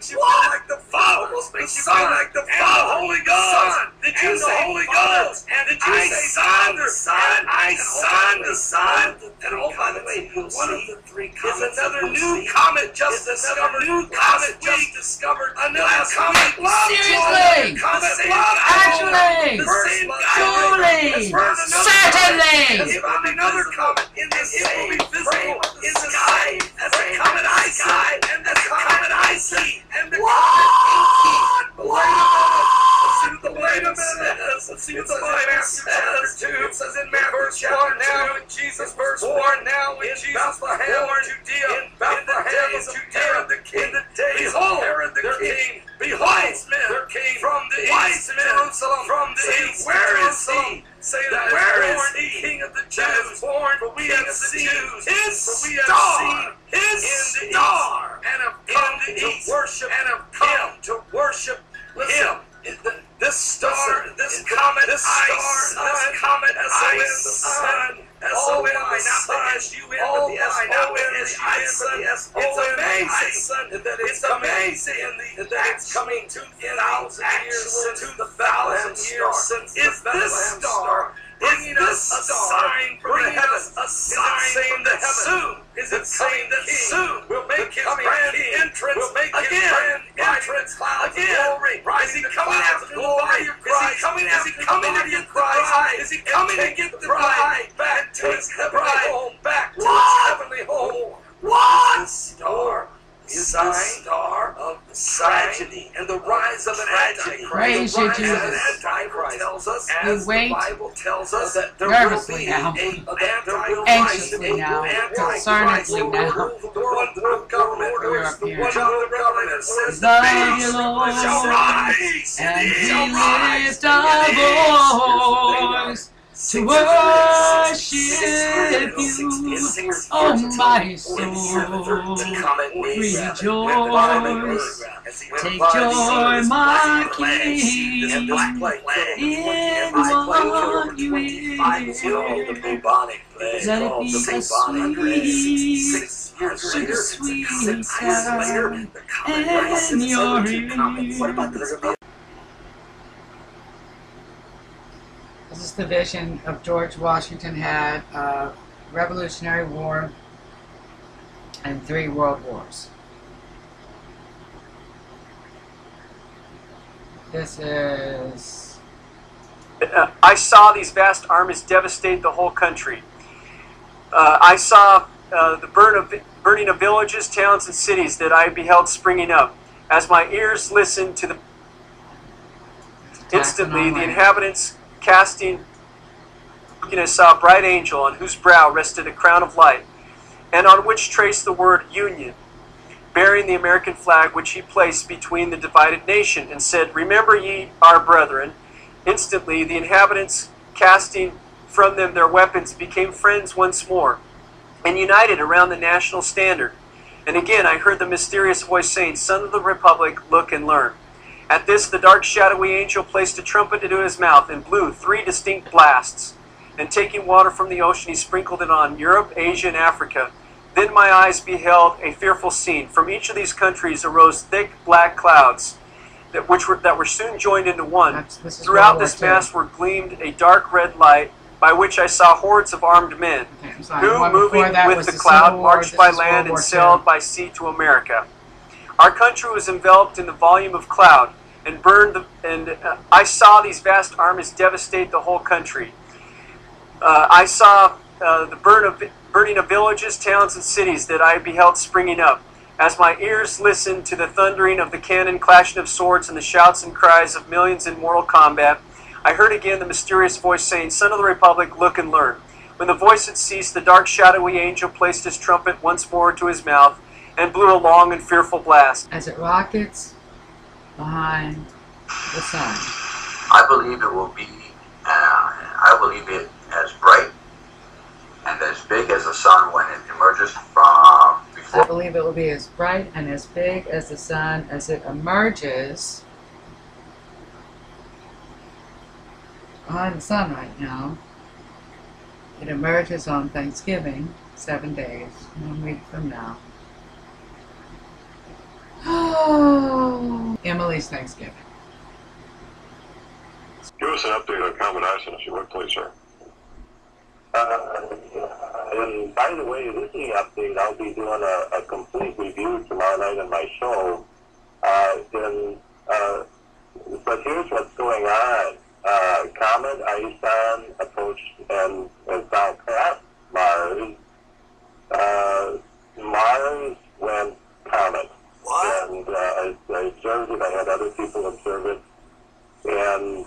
makes you feel like the Father, almost makes you feel like the Father, Holy Ghost. Did you say Holy Ghost? And did you say Son, the Son, the Son? And oh, by the way, one of the three comets is another new comet just discovered. Another comet. Seriously? Actually? Truly? Certainly? Another comet in the same visible in the sky as the comet I see, and the comet I see, and the Wait a minute. Let's see what the Bible says. It says in Matthew chapter 2, in Jesus verse 4, now in Jesus Bethlehem, Judea, in Bethlehem of Judea, the king, behold, Herod the king, behold, their king from the east, Jerusalem from the east. Where is he? Say that. Where is he? King of the Jews. Born, for we have seen his star, his star, and have come to worship, and have come to worship him. This star, this comet, this comet, S-O-N, S-O-N, it's amazing that it's coming 2,000 years since the Bethlehem star. Is this star bringing us a sign from the heavens? Saying that soon? Is it saying that soon we'll make his grand entrance? We'll make his grand entrance again. Is he coming after glory? Is he coming after the bride? Is he coming to get the bride back to his heavenly home? Back to his heavenly home. What? Star is the star of the tragedy and the rise of an antichrist. Praise you, Jesus. Tells us, We wait the Bible tells us, that there nervously will now, be anxiously now, concernedly now. The one government orders, the one government says The Lord, and we lift our voice to worship you, oh my soul, rejoice, take joy, my King, in what you hear, let it be a sweet sound in your ear. This is the vision of George Washington had of Revolutionary War and 3 world wars. This is... I saw these vast armies devastate the whole country. I saw the burning of villages, towns, and cities that I beheld springing up. As my ears listened to the... Instantly, the inhabitants casting, looking, I saw a bright angel on whose brow rested a crown of light, and on which traced the word Union, bearing the American flag, which he placed between the divided nation, and said, Remember ye our brethren. Instantly the inhabitants, casting from them their weapons, became friends once more, and united around the national standard. And again I heard the mysterious voice saying, Son of the Republic, look and learn. At this, the dark, shadowy angel placed a trumpet into his mouth and blew 3 distinct blasts. And taking water from the ocean, he sprinkled it on Europe, Asia, and Africa. Then my eyes beheld a fearful scene. From each of these countries arose thick, black clouds that were soon joined into one. Throughout this mass were gleamed a dark red light, by which I saw hordes of armed men, who, moving with the cloud, marched by land and sailed by sea to America. Our country was enveloped in the volume of cloud, and I saw these vast armies devastate the whole country. I saw the burning of villages, towns, and cities that I beheld springing up. As my ears listened to the thundering of the cannon, clashing of swords, and the shouts and cries of millions in mortal combat, I heard again the mysterious voice saying, Son of the Republic, look and learn. When the voice had ceased, the dark, shadowy angel placed his trumpet once more to his mouth, and blew a long and fearful blast. As it rockets behind the sun. I believe it will be, I believe it as bright and as big as the sun when it emerges from before. I believe it will be as bright and as big as the sun as it emerges behind the sun right now. It emerges on Thanksgiving, 7 days, 1 week from now. Oh. Emily's Thanksgiving. Give us an update on comet ison if you would, please, sir. And by the way, this is the update. I'll be doing a complete review tomorrow night on my show. But here's what's going on. Comet ison approached and now passed Mars. Mars went comet. What? And I observed it. I had other people observe it. And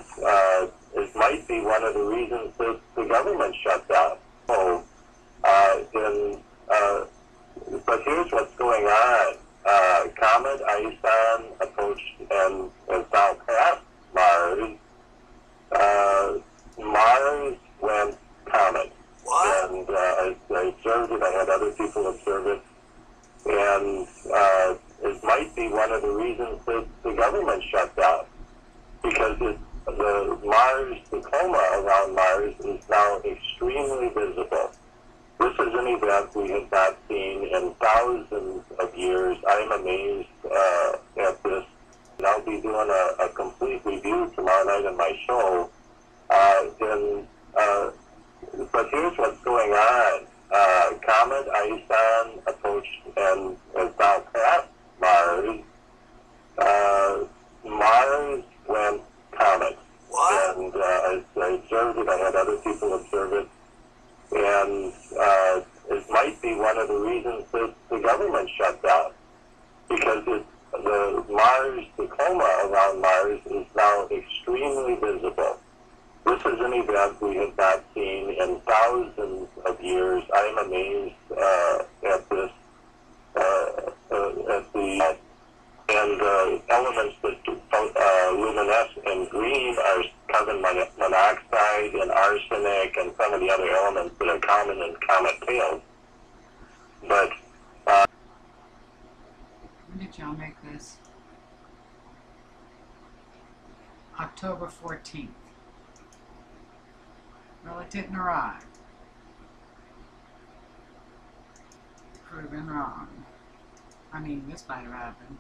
it might be one of the reasons that the government shut down. So, but here's what's going on. Comet ison approached and now passed Mars. Mars went comet. What? And I observed it. I had other people observe it. And it might be one of the reasons that the government shut down. Because the coma around Mars is now extremely visible. This is an event we have not seen in thousands of years. I'm amazed at this. And I'll be doing a complete review tomorrow night on my show. But here's what's going on. Comet ison approached and now passed Mars. Mars went comet. What? And I observed it. I had other people observe it. And it might be one of the reasons that the government shut down. Because the coma around Mars is now extremely visible. This is an event we have not seen in thousands of years. I'm amazed at this. And elements that luminesce in green are carbon monoxide and arsenic and some of the other elements that are common in comet tails. But When did y'all make this? October 14th. Well, it didn't arrive. Proven wrong. I mean, this might have happened.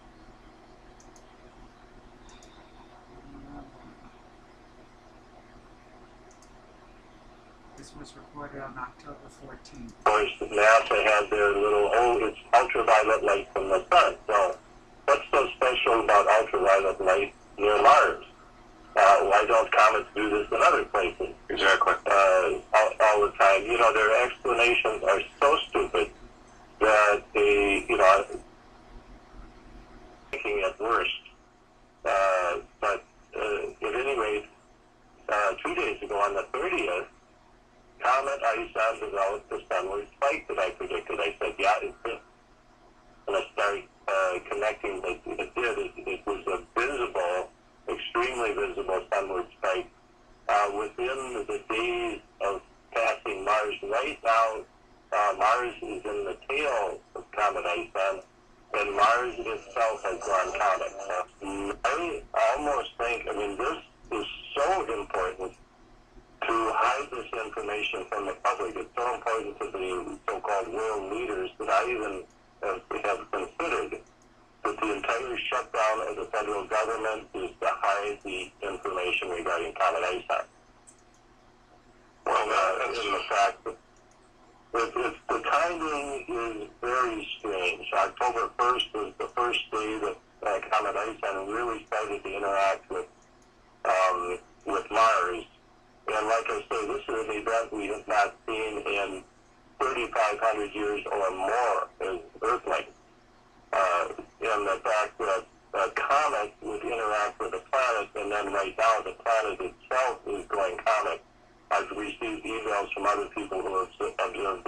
This was recorded on October 14th. of course, NASA had their little, it's ultraviolet light from the sun. So what's so special about ultraviolet light near Mars? Why don't comets do this in other places? Exactly. All the time. You know, their explanations are so stupid that they, thinking at worst. But at any rate, 2 days ago on the 30th, comet ison developed the sunward spike that I predicted. I said, yeah, it's going to start connecting. It did. It was a visible, extremely visible sunward spike. Within the days of passing Mars, right now, Mars is in the tail of comet ison, and Mars itself has gone comet. I almost think, this is so important to hide this information from the public. It's so important to the so-called world leaders that I even have considered that the entire shutdown of the federal government is to hide the information regarding comet ison. Well, in the fact that the timing is very strange. October 1st was the first day that comet ison really started to interact with Mars. And like I say, this is an event we have not seen in 3,500 years or more as Earthlings. And the fact that a comet would interact with a planet, and then right now the planet itself is going comet. I've received emails from other people who have observed